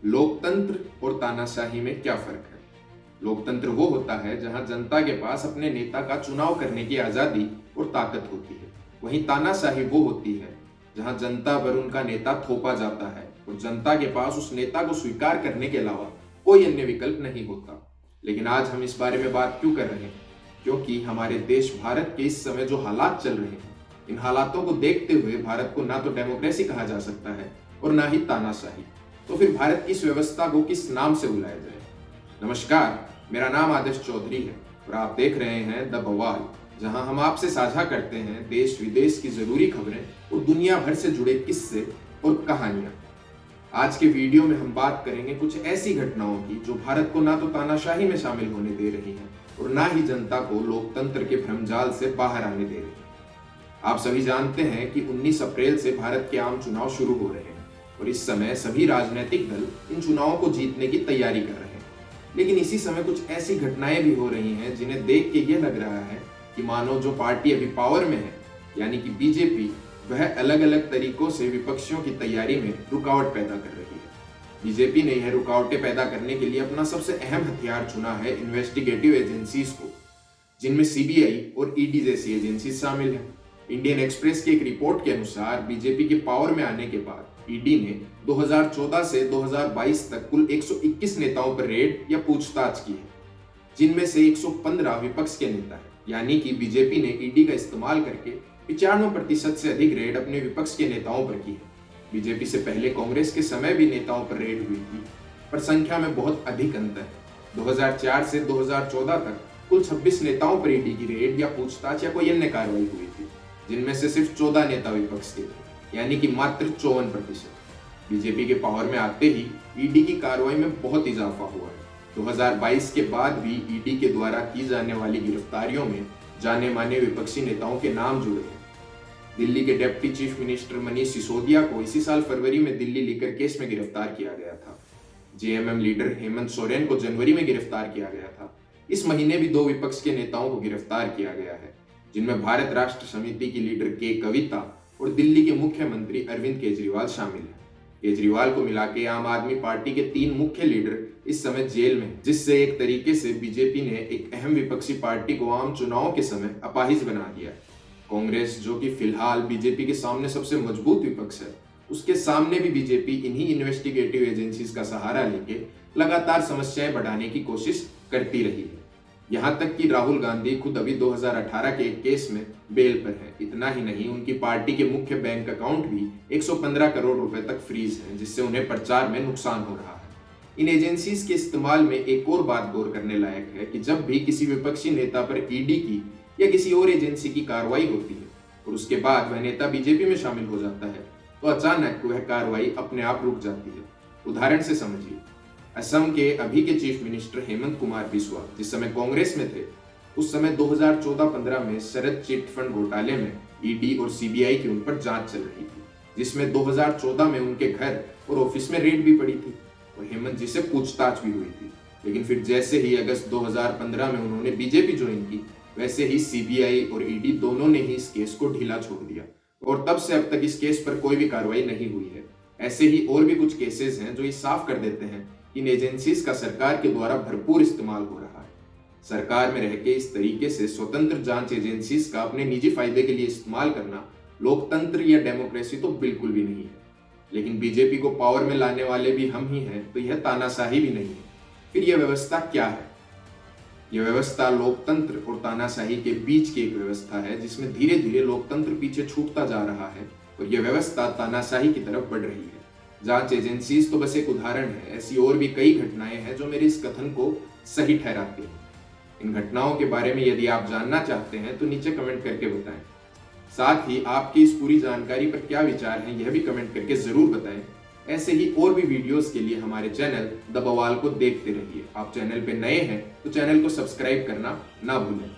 लोकतंत्र और तानाशाही में क्या फर्क है? लोकतंत्र वो होता है जहां जनता के पास अपने नेता का चुनाव करने की आजादी और ताकत होती है। वहीं तानाशाही वो होती है जहां जनता पर उनका नेता थोपा जाता है और जनता के पास उस नेता को स्वीकार करने के अलावा कोई अन्य विकल्प नहीं होता। लेकिन आज हम इस बारे में बात क्यों कर रहे हैं? क्योंकि हमारे देश भारत के इस समय जो हालात चल रहे हैं, इन हालातों को देखते हुए भारत को ना तो डेमोक्रेसी कहा जा सकता है और ना ही तानाशाही। तो फिर भारत की इस व्यवस्था को किस नाम से बुलाया जाए? नमस्कार, मेरा नाम आदर्श चौधरी है और आप देख रहे हैं द बवाल, जहां हम आपसे साझा करते हैं देश विदेश की जरूरी खबरें और दुनिया भर से जुड़े किस्से और कहानियां। आज के वीडियो में हम बात करेंगे कुछ ऐसी घटनाओं की जो भारत को ना तो तानाशाही में शामिल होने दे रही हैं और ना ही जनता को लोकतंत्र के भ्रमजाल से बाहर आने दे रही हैं। आप सभी जानते हैं कि 19 अप्रैल से भारत के आम चुनाव शुरू हो रहे हैं और इस समय सभी राजनीतिक दल इन चुनावों को जीतने की तैयारी कर रहे हैं। लेकिन इसी समय कुछ ऐसी घटनाएं भी हो रही हैं जिन्हें देख के ये लग रहा है कि मानो जो पार्टी अभी पावर में है, यानी कि बीजेपी, वह अलग अलग तरीकों से विपक्षियों की तैयारी में रुकावट पैदा कर रही है। बीजेपी ने यह रुकावटें पैदा करने के लिए अपना सबसे अहम हथियार चुना है इन्वेस्टिगेटिव एजेंसीज को, जिनमें सीबीआई और ईडी जैसी एजेंसी शामिल है। इंडियन एक्सप्रेस की एक रिपोर्ट के अनुसार बीजेपी के पावर में आने के बाद ईडी ने 2014 से 2022 तक कुल 121 नेताओं पर रेड या पूछताछ की है, जिनमें से 115 विपक्ष के नेता हैं। यानी कि बीजेपी ने ईडी का इस्तेमाल करके 95% से अधिक रेड अपने विपक्ष के नेताओं पर की है। बीजेपी से पहले कांग्रेस के समय भी नेताओं पर रेड हुई थी, पर संख्या में बहुत अधिक अंतर है। 2004 से 2014 तक कुल 26 नेताओं पर ईडी की रेड या पूछताछ या कोई अन्य कार्रवाई हुई थी, जिनमें से सिर्फ 14 नेता विपक्ष के थे, यानी कि मात्र 54%। बीजेपी के पावर में आते ही ईडी की कार्रवाई में बहुत इजाफा हुआ है। 2022 के बाद भी ईडी के द्वारा की जाने वाली गिरफ्तारियों में जाने माने विपक्षी नेताओं के नाम जुड़े हैं। दिल्ली के deputy chief minister Manish Sisodia को इसी साल फरवरी में दिल्ली लीकर केस में गिरफ्तार किया गया था। जेएमएम लीडर हेमंत सोरेन को जनवरी में गिरफ्तार किया गया था। इस महीने भी 2 विपक्ष के नेताओं को गिरफ्तार किया गया है, जिनमें भारत राष्ट्र समिति की लीडर के कविता और दिल्ली के मुख्यमंत्री अरविंद केजरीवाल शामिल हैं। केजरीवाल को मिला के आम आदमी पार्टी के 3 मुख्य लीडर इस समय जेल में, जिससे एक तरीके से बीजेपी ने एक अहम विपक्षी पार्टी को आम चुनाव के समय अपाहिज बना दिया। कांग्रेस, जो कि फिलहाल बीजेपी के सामने सबसे मजबूत विपक्ष है, उसके सामने भी बीजेपी इन्हीं इन्वेस्टिगेटिव एजेंसीज का सहारा लेके लगातार समस्याएं बढ़ाने की कोशिश करती रही है। यहाँ तक कि राहुल गांधी खुद अभी 2018 के एक केस में बेल पर है। इतना ही नहीं, उनकी पार्टी के मुख्य बैंक अकाउंट भी 115 करोड़ रुपए तक फ्रीज हैं, जिससे उन्हें प्रचार में नुकसान हो रहा है। इन एजेंसीज के इस्तेमाल में एक और बात गौर करने लायक है कि जब भी किसी विपक्षी नेता पर ईडी की या किसी और एजेंसी की कार्रवाई होती है और उसके बाद वह नेता बीजेपी में शामिल हो जाता है, तो अचानक वह कार्रवाई अपने आप रुक जाती है। उदाहरण से समझिए, असम के अभी के चीफ मिनिस्टर हेमंत कुमार बिस्वा जिस समय कांग्रेस में थे, उस समय 2014-15 में शरद चिट फंड घोटाले में ईडी और सीबीआई की उन पर जांच चल रही थी, जिसमें 2014 में उनके घर और ऑफिस में रेड भी पड़ी थी और हेमंत जी से पूछताछ भी हुई थी। लेकिन फिर जैसे ही अगस्त 2015 में उन्होंने बीजेपी ज्वाइन की, वैसे ही सीबीआई और ईडी दोनों ने ही इस केस को ढीला छोड़ दिया और तब से अब तक इस केस पर कोई भी कार्रवाई नहीं हुई है। ऐसे ही और भी कुछ केसेस हैं जो ये साफ कर देते हैं इन एजेंसीज का सरकार के द्वारा भरपूर इस्तेमाल हो रहा है। सरकार में रह के इस तरीके से स्वतंत्र जांच एजेंसीज का अपने निजी फायदे के लिए इस्तेमाल करना लोकतंत्र या डेमोक्रेसी तो बिल्कुल भी नहीं है। लेकिन बीजेपी को पावर में लाने वाले भी हम ही हैं, तो यह तानाशाही भी नहीं है। फिर यह व्यवस्था क्या है? यह व्यवस्था लोकतंत्र और तानाशाही के बीच की एक व्यवस्था है, जिसमें धीरे धीरे लोकतंत्र पीछे छूटता जा रहा है और यह व्यवस्था तानाशाही की तरफ बढ़ रही है। जांच एजेंसीज तो बस एक उदाहरण है, ऐसी और भी कई घटनाएं हैं जो मेरे इस कथन को सही ठहराती हैं। इन घटनाओं के बारे में यदि आप जानना चाहते हैं तो नीचे कमेंट करके बताएं। साथ ही आपकी इस पूरी जानकारी पर क्या विचार हैं, यह भी कमेंट करके जरूर बताएं। ऐसे ही और भी वीडियोस के लिए हमारे चैनल द बवाल को देखते रहिए। आप चैनल पे नए हैं तो चैनल को सब्सक्राइब करना ना भूलें।